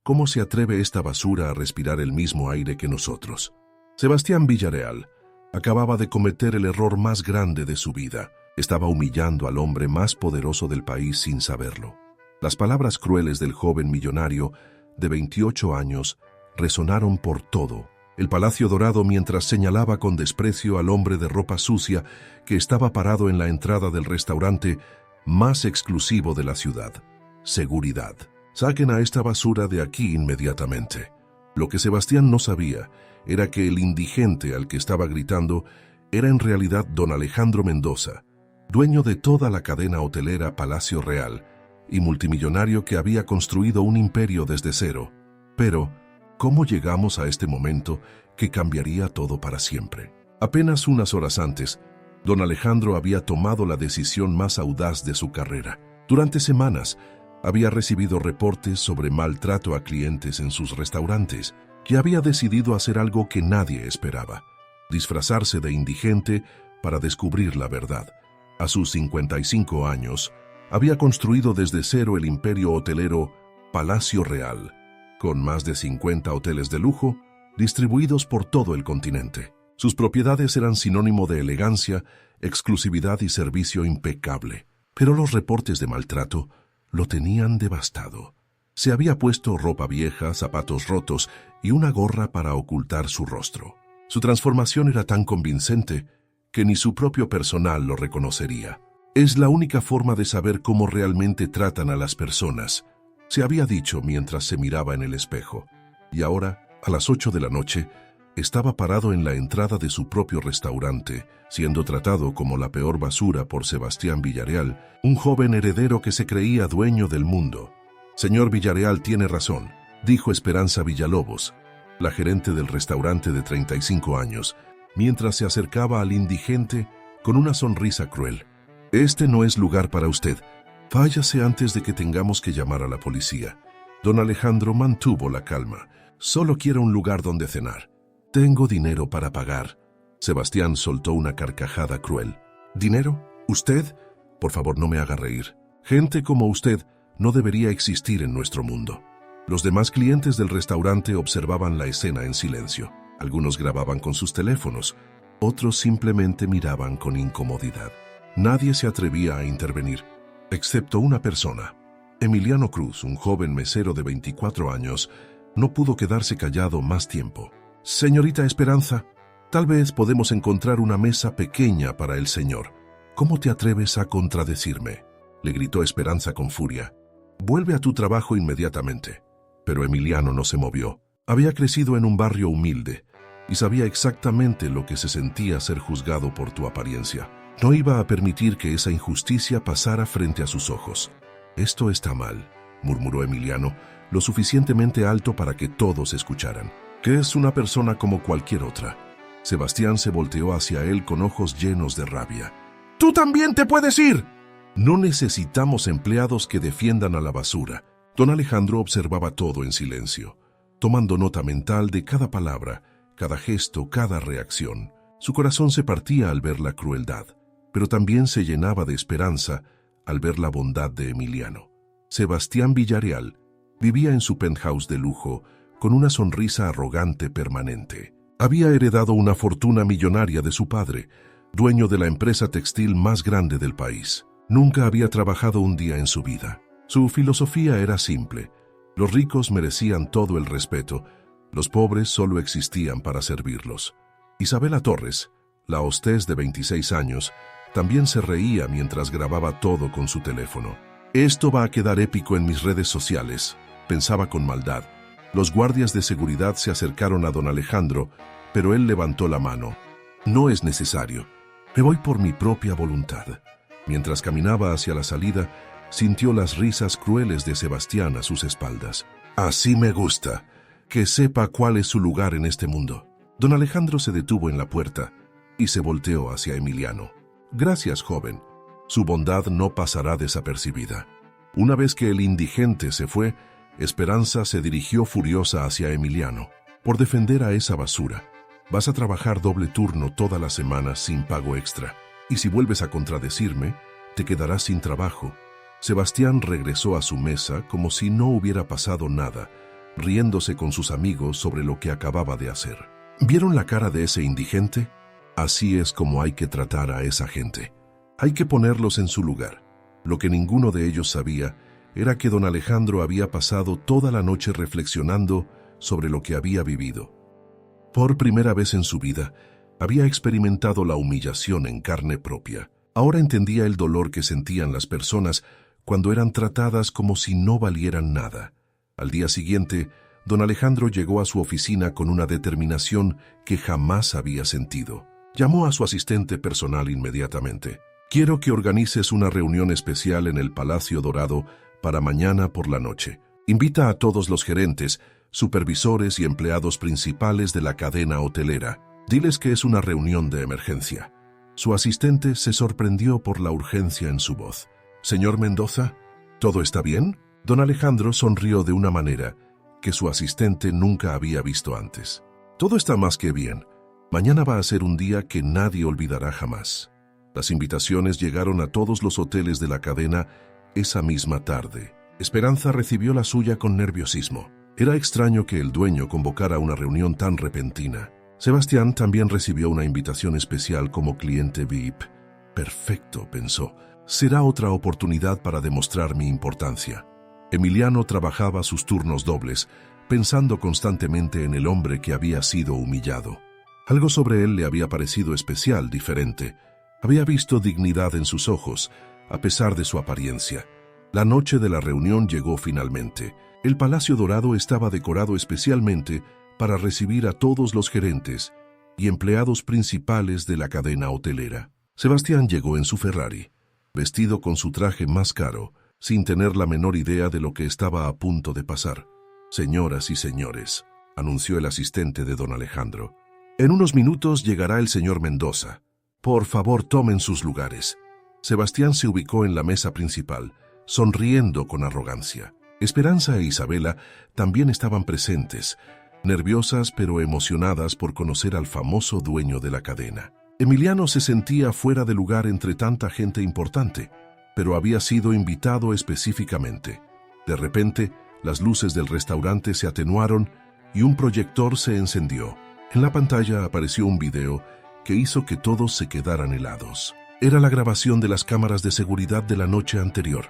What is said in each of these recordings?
¿Cómo se atreve esta basura a respirar el mismo aire que nosotros? Sebastián Villarreal acababa de cometer el error más grande de su vida. Estaba humillando al hombre más poderoso del país sin saberlo. Las palabras crueles del joven millonario de 28 años resonaron por todo el Palacio Dorado mientras señalaba con desprecio al hombre de ropa sucia que estaba parado en la entrada del restaurante más exclusivo de la ciudad. Seguridad. Saquen a esta basura de aquí inmediatamente. Lo que Sebastián no sabía era que el indigente al que estaba gritando era en realidad don Alejandro Mendoza, dueño de toda la cadena hotelera Palacio Real y multimillonario que había construido un imperio desde cero. Pero, ¿cómo llegamos a este momento que cambiaría todo para siempre? Apenas unas horas antes, don Alejandro había tomado la decisión más audaz de su carrera. Durante semanas, había recibido reportes sobre maltrato a clientes en sus restaurantes y había decidido hacer algo que nadie esperaba: disfrazarse de indigente para descubrir la verdad. A sus 55 años, había construido desde cero el imperio hotelero Palacio Real, con más de 50 hoteles de lujo distribuidos por todo el continente. Sus propiedades eran sinónimo de elegancia, exclusividad y servicio impecable. Pero los reportes de maltrato lo tenían devastado. Se había puesto ropa vieja, zapatos rotos y una gorra para ocultar su rostro. Su transformación era tan convincente que ni su propio personal lo reconocería. Es la única forma de saber cómo realmente tratan a las personas, se había dicho mientras se miraba en el espejo. Y ahora, a las 8 de la noche, estaba parado en la entrada de su propio restaurante, siendo tratado como la peor basura por Sebastián Villarreal, un joven heredero que se creía dueño del mundo. «Señor Villarreal tiene razón», dijo Esperanza Villalobos, la gerente del restaurante de 35 años, mientras se acercaba al indigente con una sonrisa cruel. «Este no es lugar para usted. Váyase antes de que tengamos que llamar a la policía». Don Alejandro mantuvo la calma. «Solo quiero un lugar donde cenar. Tengo dinero para pagar». Sebastián soltó una carcajada cruel. «¿Dinero? ¿Usted? Por favor, no me haga reír. Gente como usted no debería existir en nuestro mundo». Los demás clientes del restaurante observaban la escena en silencio. Algunos grababan con sus teléfonos, otros simplemente miraban con incomodidad. Nadie se atrevía a intervenir, excepto una persona. Emiliano Cruz, un joven mesero de 24 años, no pudo quedarse callado más tiempo. «Señorita Esperanza, tal vez podemos encontrar una mesa pequeña para el señor. ¿Cómo te atreves a contradecirme?», le gritó Esperanza con furia. «Vuelve a tu trabajo inmediatamente». Pero Emiliano no se movió. Había crecido en un barrio humilde y sabía exactamente lo que se sentía ser juzgado por tu apariencia. No iba a permitir que esa injusticia pasara frente a sus ojos. «Esto está mal», murmuró Emiliano, lo suficientemente alto para que todos escucharan. «Que es una persona como cualquier otra». Sebastián se volteó hacia él con ojos llenos de rabia. «¡Tú también te puedes ir!». «No necesitamos empleados que defiendan a la basura». Don Alejandro observaba todo en silencio, tomando nota mental de cada palabra, cada gesto, cada reacción. Su corazón se partía al ver la crueldad, pero también se llenaba de esperanza al ver la bondad de Emiliano. Sebastián Villarreal vivía en su penthouse de lujo con una sonrisa arrogante permanente. Había heredado una fortuna millonaria de su padre, dueño de la empresa textil más grande del país. Nunca había trabajado un día en su vida. Su filosofía era simple: los ricos merecían todo el respeto, los pobres solo existían para servirlos. Isabela Torres, la hostess de 26 años, también se reía mientras grababa todo con su teléfono. «Esto va a quedar épico en mis redes sociales», pensaba con maldad. Los guardias de seguridad se acercaron a don Alejandro, pero él levantó la mano. «No es necesario. Me voy por mi propia voluntad». Mientras caminaba hacia la salida, sintió las risas crueles de Sebastián a sus espaldas. «Así me gusta. Que sepa cuál es su lugar en este mundo». Don Alejandro se detuvo en la puerta y se volteó hacia Emiliano. «Gracias, joven. Su bondad no pasará desapercibida». Una vez que el indigente se fue, Esperanza se dirigió furiosa hacia Emiliano. «Por defender a esa basura, vas a trabajar doble turno toda la semana sin pago extra. Y si vuelves a contradecirme, te quedarás sin trabajo». Sebastián regresó a su mesa como si no hubiera pasado nada, riéndose con sus amigos sobre lo que acababa de hacer. ¿Vieron la cara de ese indigente? Así es como hay que tratar a esa gente. Hay que ponerlos en su lugar. Lo que ninguno de ellos sabía era que don Alejandro había pasado toda la noche reflexionando sobre lo que había vivido. Por primera vez en su vida, había experimentado la humillación en carne propia. Ahora entendía el dolor que sentían las personas cuando eran tratadas como si no valieran nada. Al día siguiente, don Alejandro llegó a su oficina con una determinación que jamás había sentido. Llamó a su asistente personal inmediatamente. «Quiero que organices una reunión especial en el Palacio Dorado para mañana por la noche. Invita a todos los gerentes, supervisores y empleados principales de la cadena hotelera. Diles que es una reunión de emergencia». Su asistente se sorprendió por la urgencia en su voz. «Señor Mendoza, ¿todo está bien?». Don Alejandro sonrió de una manera que su asistente nunca había visto antes. «Todo está más que bien. Mañana va a ser un día que nadie olvidará jamás». Las invitaciones llegaron a todos los hoteles de la cadena esa misma tarde. Esperanza recibió la suya con nerviosismo. Era extraño que el dueño convocara una reunión tan repentina. Sebastián también recibió una invitación especial como cliente VIP. «Perfecto», pensó. «Será otra oportunidad para demostrar mi importancia». Emiliano trabajaba sus turnos dobles, pensando constantemente en el hombre que había sido humillado. Algo sobre él le había parecido especial, diferente. Había visto dignidad en sus ojos, a pesar de su apariencia. La noche de la reunión llegó finalmente. El Palacio Dorado estaba decorado especialmente para recibir a todos los gerentes y empleados principales de la cadena hotelera. Sebastián llegó en su Ferrari, vestido con su traje más caro, sin tener la menor idea de lo que estaba a punto de pasar. «Señoras y señores», anunció el asistente de don Alejandro, «en unos minutos llegará el señor Mendoza. Por favor, tomen sus lugares». Sebastián se ubicó en la mesa principal, sonriendo con arrogancia. Esperanza e Isabela también estaban presentes, nerviosas pero emocionadas por conocer al famoso dueño de la cadena. Emiliano se sentía fuera de lugar entre tanta gente importante, pero había sido invitado específicamente. De repente, las luces del restaurante se atenuaron y un proyector se encendió. En la pantalla apareció un video que hizo que todos se quedaran helados. Era la grabación de las cámaras de seguridad de la noche anterior.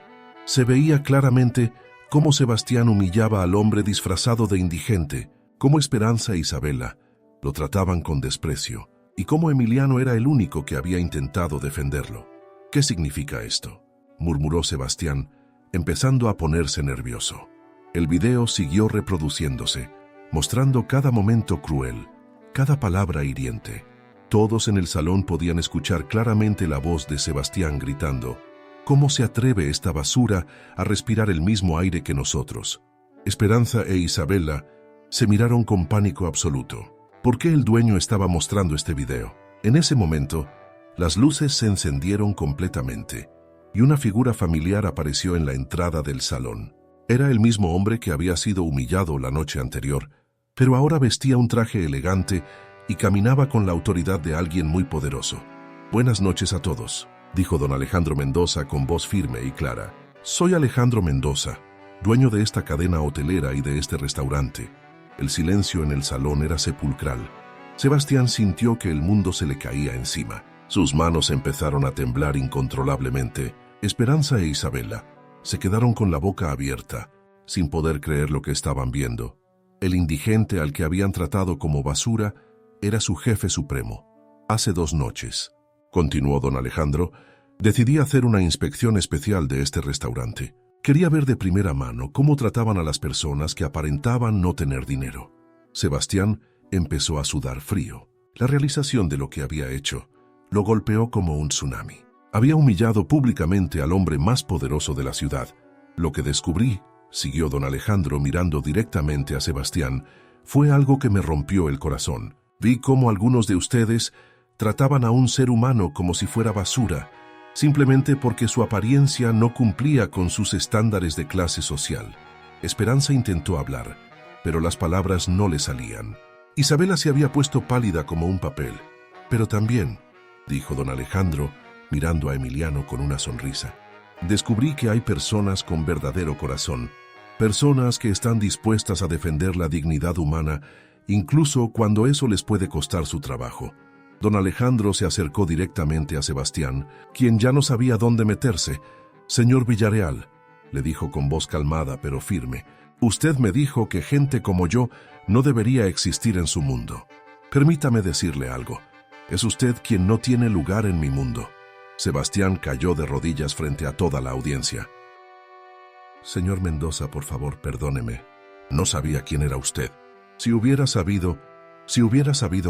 Se veía claramente cómo Sebastián humillaba al hombre disfrazado de indigente, cómo Esperanza e Isabela lo trataban con desprecio y cómo Emiliano era el único que había intentado defenderlo. «¿Qué significa esto?», murmuró Sebastián, empezando a ponerse nervioso. El video siguió reproduciéndose, mostrando cada momento cruel, cada palabra hiriente. Todos en el salón podían escuchar claramente la voz de Sebastián gritando: «¿Cómo se atreve esta basura a respirar el mismo aire que nosotros?». Esperanza e Isabela se miraron con pánico absoluto. ¿Por qué el dueño estaba mostrando este video? En ese momento, las luces se encendieron completamente y una figura familiar apareció en la entrada del salón. Era el mismo hombre que había sido humillado la noche anterior, pero ahora vestía un traje elegante y caminaba con la autoridad de alguien muy poderoso. «Buenas noches a todos», dijo don Alejandro Mendoza con voz firme y clara. «Soy Alejandro Mendoza, dueño de esta cadena hotelera y de este restaurante». El silencio en el salón era sepulcral. Sebastián sintió que el mundo se le caía encima. Sus manos empezaron a temblar incontrolablemente. Esperanza e Isabela se quedaron con la boca abierta, sin poder creer lo que estaban viendo. El indigente al que habían tratado como basura era su jefe supremo. «Hace 2 noches», continuó don Alejandro, «decidí hacer una inspección especial de este restaurante. Quería ver de primera mano cómo trataban a las personas que aparentaban no tener dinero». Sebastián empezó a sudar frío. La realización de lo que había hecho lo golpeó como un tsunami. Había humillado públicamente al hombre más poderoso de la ciudad. «Lo que descubrí», siguió don Alejandro mirando directamente a Sebastián, «fue algo que me rompió el corazón. Vi cómo algunos de ustedes trataban a un ser humano como si fuera basura, simplemente porque su apariencia no cumplía con sus estándares de clase social». Esperanza intentó hablar, pero las palabras no le salían. Isabela se había puesto pálida como un papel. «Pero también», dijo don Alejandro, mirando a Emiliano con una sonrisa, «descubrí que hay personas con verdadero corazón Personas que están dispuestas a defender la dignidad humana, incluso cuando eso les puede costar su trabajo. Don Alejandro se acercó directamente a Sebastián, quien ya no sabía dónde meterse. «Señor Villarreal», le dijo con voz calmada pero firme, «usted me dijo que gente como yo no debería existir en su mundo. Permítame decirle algo. Es usted quien no tiene lugar en mi mundo». Sebastián cayó de rodillas frente a toda la audiencia. «Señor Mendoza, por favor, perdóneme. No sabía quién era usted. Si hubiera sabido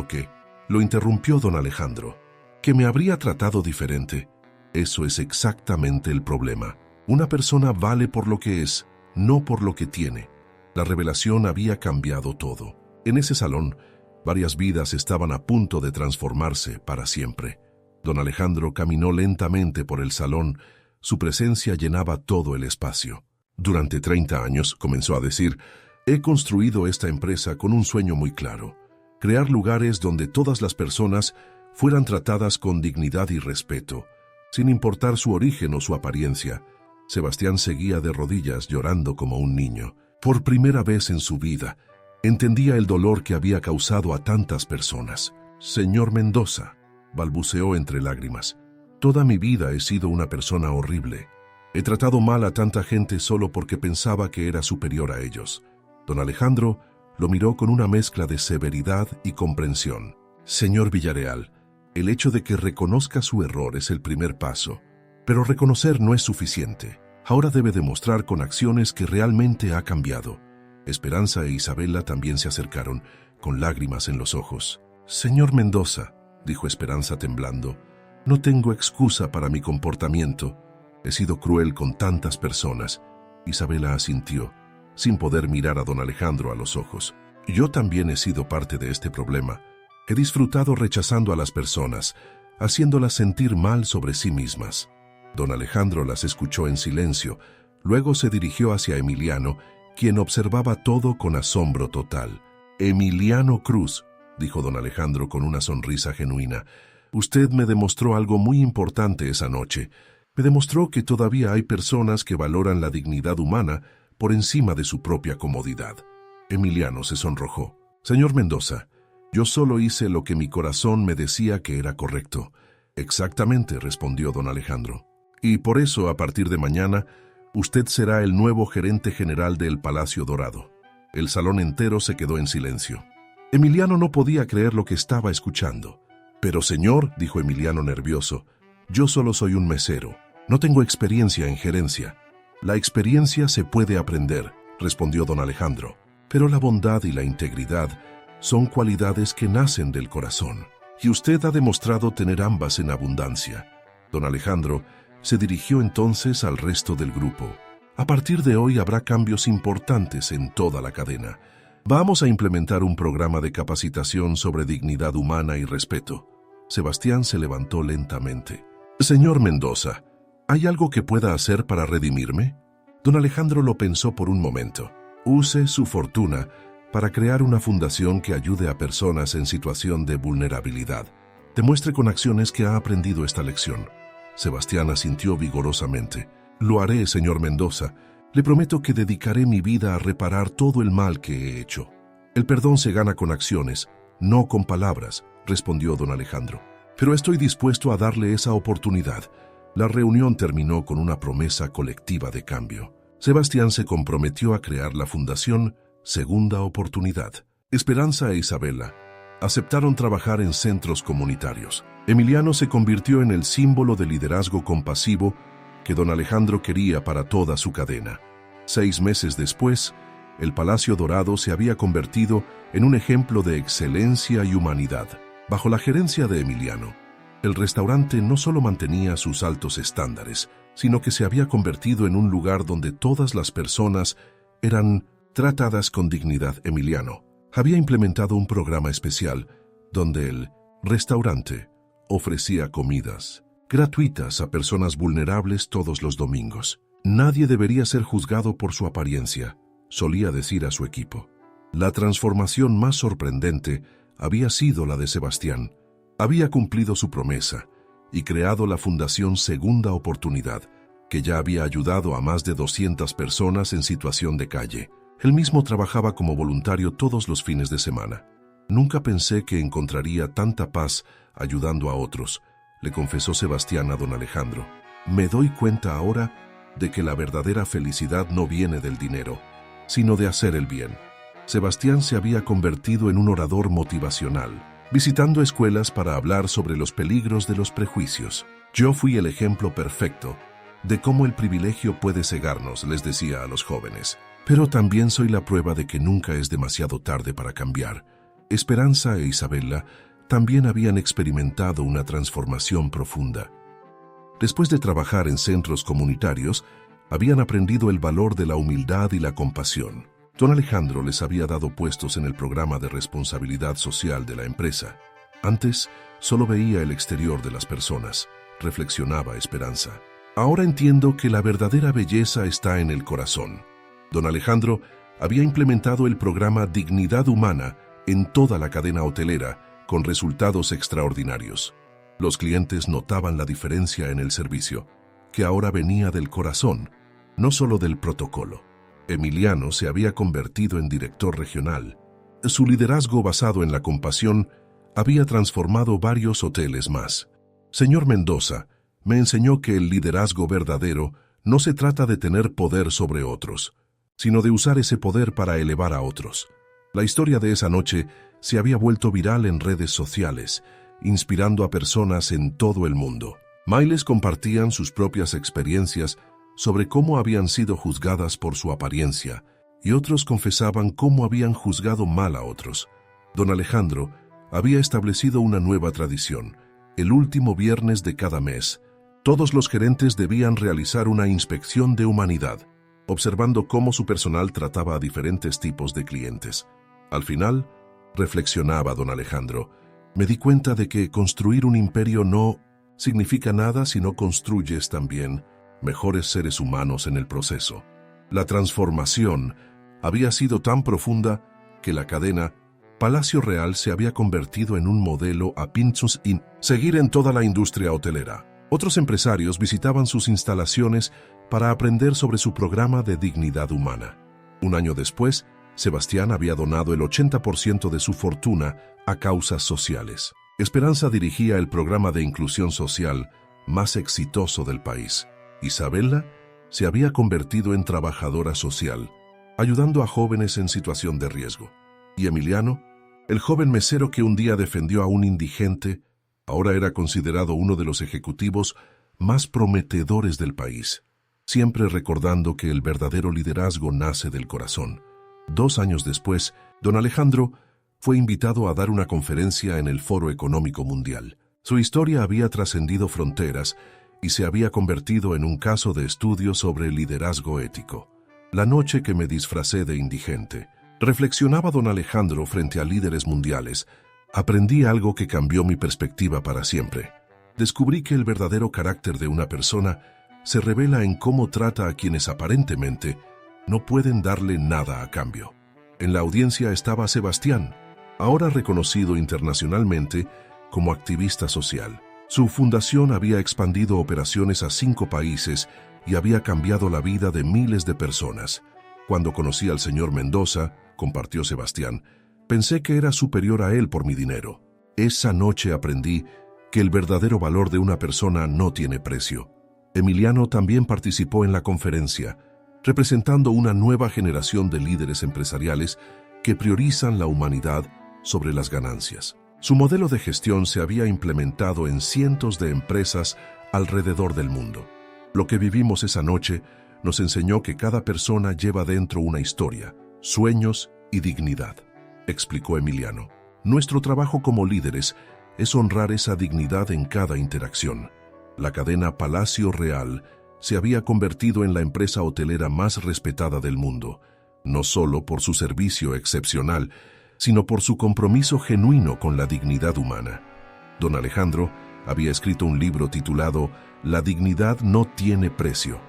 que...» Lo interrumpió don Alejandro. «Que me habría tratado diferente. Eso es exactamente el problema. Una persona vale por lo que es, no por lo que tiene». La revelación había cambiado todo. En ese salón, varias vidas estaban a punto de transformarse para siempre. Don Alejandro caminó lentamente por el salón. Su presencia llenaba todo el espacio. «Durante 30 años», comenzó a decir, «he construido esta empresa con un sueño muy claro. Crear lugares donde todas las personas fueran tratadas con dignidad y respeto, sin importar su origen o su apariencia». Sebastián seguía de rodillas llorando como un niño. Por primera vez en su vida, entendía el dolor que había causado a tantas personas. «Señor Mendoza», balbuceó entre lágrimas, «toda mi vida he sido una persona horrible. He tratado mal a tanta gente solo porque pensaba que era superior a ellos». Don Alejandro lo miró con una mezcla de severidad y comprensión. «Señor Villarreal, el hecho de que reconozca su error es el primer paso, pero reconocer no es suficiente. Ahora debe demostrar con acciones que realmente ha cambiado». Esperanza e Isabela también se acercaron, con lágrimas en los ojos. «Señor Mendoza», dijo Esperanza temblando, «no tengo excusa para mi comportamiento. He sido cruel con tantas personas». Isabela asintió, sin poder mirar a don Alejandro a los ojos. «Yo también he sido parte de este problema. He disfrutado rechazando a las personas, haciéndolas sentir mal sobre sí mismas». Don Alejandro las escuchó en silencio. Luego se dirigió hacia Emiliano, quien observaba todo con asombro total. «Emiliano Cruz», dijo don Alejandro con una sonrisa genuina, «usted me demostró algo muy importante esa noche. Me demostró que todavía hay personas que valoran la dignidad humana por encima de su propia comodidad». Emiliano se sonrojó. «Señor Mendoza, yo solo hice lo que mi corazón me decía que era correcto». «Exactamente», respondió don Alejandro. «Y por eso, a partir de mañana, usted será el nuevo gerente general del Palacio Dorado». El salón entero se quedó en silencio. Emiliano no podía creer lo que estaba escuchando. «Pero señor», dijo Emiliano nervioso, «yo solo soy un mesero. No tengo experiencia en gerencia». «La experiencia se puede aprender», respondió don Alejandro, «pero la bondad y la integridad son cualidades que nacen del corazón, y usted ha demostrado tener ambas en abundancia». Don Alejandro se dirigió entonces al resto del grupo. «A partir de hoy habrá cambios importantes en toda la cadena. Vamos a implementar un programa de capacitación sobre dignidad humana y respeto». Sebastián se levantó lentamente. «Señor Mendoza, ¿hay algo que pueda hacer para redimirme?». Don Alejandro lo pensó por un momento. «Use su fortuna para crear una fundación que ayude a personas en situación de vulnerabilidad. Demuestre con acciones que ha aprendido esta lección». Sebastián asintió vigorosamente. «Lo haré, señor Mendoza. Le prometo que dedicaré mi vida a reparar todo el mal que he hecho». «El perdón se gana con acciones, no con palabras», respondió don Alejandro. «Pero estoy dispuesto a darle esa oportunidad». La reunión terminó con una promesa colectiva de cambio. Sebastián se comprometió a crear la Fundación Segunda Oportunidad. Esperanza e Isabela aceptaron trabajar en centros comunitarios. Emiliano se convirtió en el símbolo de liderazgo compasivo que don Alejandro quería para toda su cadena. 6 meses después, el Palacio Dorado se había convertido en un ejemplo de excelencia y humanidad. Bajo la gerencia de Emiliano, el restaurante no solo mantenía sus altos estándares, sino que se había convertido en un lugar donde todas las personas eran tratadas con dignidad. Emiliano había implementado un programa especial donde el restaurante ofrecía comidas gratuitas a personas vulnerables todos los domingos. «Nadie debería ser juzgado por su apariencia», solía decir a su equipo. La transformación más sorprendente había sido la de Sebastián. Había cumplido su promesa y creado la Fundación Segunda Oportunidad, que ya había ayudado a más de 200 personas en situación de calle. Él mismo trabajaba como voluntario todos los fines de semana. Nunca pensé que encontraría tanta paz ayudando a otros, le confesó Sebastián a don Alejandro. Me doy cuenta ahora de que la verdadera felicidad no viene del dinero, sino de hacer el bien. Sebastián se había convertido en un orador motivacional, visitando escuelas para hablar sobre los peligros de los prejuicios. Yo fui el ejemplo perfecto de cómo el privilegio puede cegarnos, les decía a los jóvenes. Pero también soy la prueba de que nunca es demasiado tarde para cambiar. Esperanza e Isabela también habían experimentado una transformación profunda. Después de trabajar en centros comunitarios, habían aprendido el valor de la humildad y la compasión. Don Alejandro les había dado puestos en el programa de responsabilidad social de la empresa. Antes, solo veía el exterior de las personas, reflexionaba Esperanza. Ahora entiendo que la verdadera belleza está en el corazón. Don Alejandro había implementado el programa Dignidad Humana en toda la cadena hotelera, con resultados extraordinarios. Los clientes notaban la diferencia en el servicio, que ahora venía del corazón, no solo del protocolo. Emiliano se había convertido en director regional. Su liderazgo basado en la compasión había transformado varios hoteles más. Señor Mendoza me enseñó que el liderazgo verdadero no se trata de tener poder sobre otros, sino de usar ese poder para elevar a otros. La historia de esa noche se había vuelto viral en redes sociales, inspirando a personas en todo el mundo. Miles compartían sus propias experiencias sobre cómo habían sido juzgadas por su apariencia, y otros confesaban cómo habían juzgado mal a otros. Don Alejandro había establecido una nueva tradición. El último viernes de cada mes, todos los gerentes debían realizar una inspección de humanidad, observando cómo su personal trataba a diferentes tipos de clientes. Al final, reflexionaba don Alejandro, me di cuenta de que construir un imperio no significa nada si no construyes también mejores seres humanos en el proceso. La transformación había sido tan profunda que la cadena Palacio Real se había convertido en un modelo a pinchos y seguir en toda la industria hotelera. Otros empresarios visitaban sus instalaciones para aprender sobre su programa de dignidad humana. Un año después, Sebastián había donado el 80% de su fortuna a causas sociales. Esperanza dirigía el programa de inclusión social más exitoso del país. Isabela se había convertido en trabajadora social, ayudando a jóvenes en situación de riesgo. Y Emiliano, el joven mesero que un día defendió a un indigente, ahora era considerado uno de los ejecutivos más prometedores del país, siempre recordando que el verdadero liderazgo nace del corazón. 2 años después, don Alejandro fue invitado a dar una conferencia en el Foro Económico Mundial. Su historia había trascendido fronteras y se había convertido en un caso de estudio sobre el liderazgo ético. La noche que me disfracé de indigente, reflexionaba don Alejandro frente a líderes mundiales, aprendí algo que cambió mi perspectiva para siempre. Descubrí que el verdadero carácter de una persona se revela en cómo trata a quienes aparentemente no pueden darle nada a cambio. En la audiencia estaba Sebastián, ahora reconocido internacionalmente como activista social. Su fundación había expandido operaciones a 5 países y había cambiado la vida de miles de personas. Cuando conocí al señor Mendoza, compartió Sebastián, pensé que era superior a él por mi dinero. Esa noche aprendí que el verdadero valor de una persona no tiene precio. Emiliano también participó en la conferencia, representando una nueva generación de líderes empresariales que priorizan la humanidad sobre las ganancias. Su modelo de gestión se había implementado en cientos de empresas alrededor del mundo. Lo que vivimos esa noche nos enseñó que cada persona lleva dentro una historia, sueños y dignidad, explicó Emiliano. Nuestro trabajo como líderes es honrar esa dignidad en cada interacción. La cadena Palacio Real se había convertido en la empresa hotelera más respetada del mundo, no solo por su servicio excepcional, sino por su compromiso genuino con la dignidad humana. Don Alejandro había escrito un libro titulado La dignidad no tiene precio,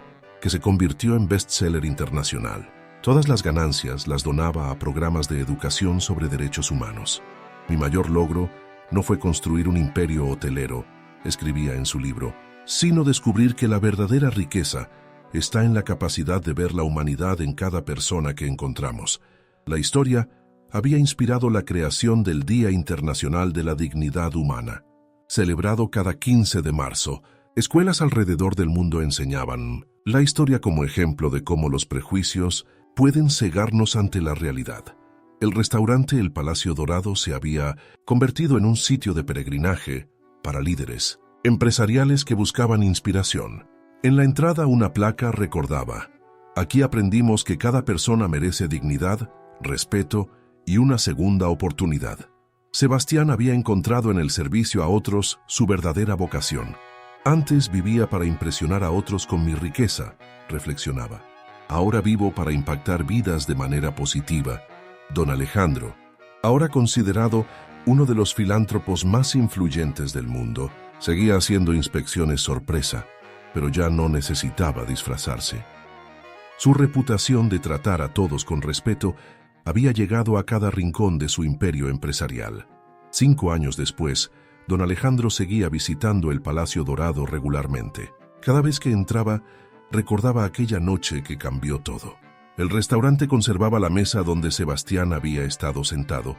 que se convirtió en bestseller internacional. Todas las ganancias las donaba a programas de educación sobre derechos humanos. Mi mayor logro no fue construir un imperio hotelero, escribía en su libro, sino descubrir que la verdadera riqueza está en la capacidad de ver la humanidad en cada persona que encontramos. La historia había inspirado la creación del Día Internacional de la Dignidad Humana. Celebrado cada 15 de marzo, escuelas alrededor del mundo enseñaban la historia como ejemplo de cómo los prejuicios pueden cegarnos ante la realidad. El restaurante El Palacio Dorado se había convertido en un sitio de peregrinaje para líderes empresariales que buscaban inspiración. En la entrada una placa recordaba: aquí aprendimos que cada persona merece dignidad, respeto y una segunda oportunidad. Sebastián había encontrado en el servicio a otros su verdadera vocación. Antes vivía para impresionar a otros con mi riqueza, reflexionaba. Ahora vivo para impactar vidas de manera positiva. Don Alejandro, ahora considerado uno de los filántropos más influyentes del mundo, seguía haciendo inspecciones sorpresa, pero ya no necesitaba disfrazarse. Su reputación de tratar a todos con respeto había llegado a cada rincón de su imperio empresarial. 5 años después, don Alejandro seguía visitando el Palacio Dorado regularmente. Cada vez que entraba, recordaba aquella noche que cambió todo. El restaurante conservaba la mesa donde Sebastián había estado sentado,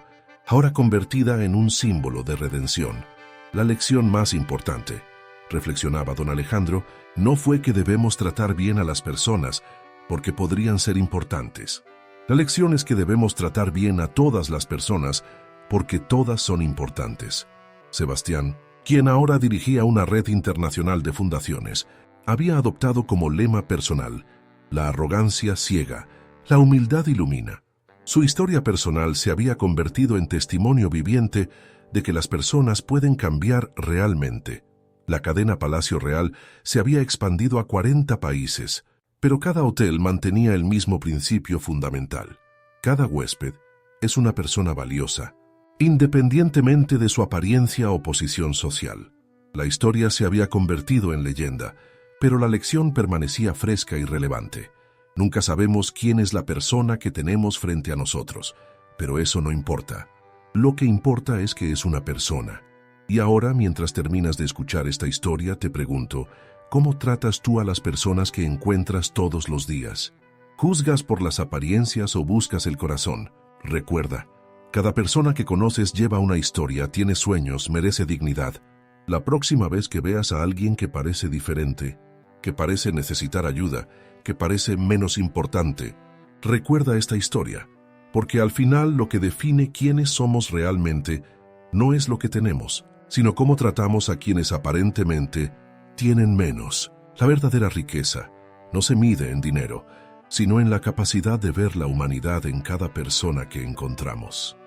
ahora convertida en un símbolo de redención. La lección más importante, reflexionaba don Alejandro, no fue que debemos tratar bien a las personas, porque podrían ser importantes. La lección es que debemos tratar bien a todas las personas, porque todas son importantes. Sebastián, quien ahora dirigía una red internacional de fundaciones, había adoptado como lema personal: la arrogancia ciega, la humildad ilumina. Su historia personal se había convertido en testimonio viviente de que las personas pueden cambiar realmente. La cadena Palacio Real se había expandido a 40 países, pero cada hotel mantenía el mismo principio fundamental. Cada huésped es una persona valiosa, independientemente de su apariencia o posición social. La historia se había convertido en leyenda, pero la lección permanecía fresca y relevante. Nunca sabemos quién es la persona que tenemos frente a nosotros, pero eso no importa. Lo que importa es que es una persona. Y ahora, mientras terminas de escuchar esta historia, te pregunto, ¿cómo tratas tú a las personas que encuentras todos los días? ¿Juzgas por las apariencias o buscas el corazón? Recuerda, cada persona que conoces lleva una historia, tiene sueños, merece dignidad. La próxima vez que veas a alguien que parece diferente, que parece necesitar ayuda, que parece menos importante, recuerda esta historia, porque al final lo que define quiénes somos realmente no es lo que tenemos, sino cómo tratamos a quienes aparentemente tienen menos. La verdadera riqueza no se mide en dinero, sino en la capacidad de ver la humanidad en cada persona que encontramos.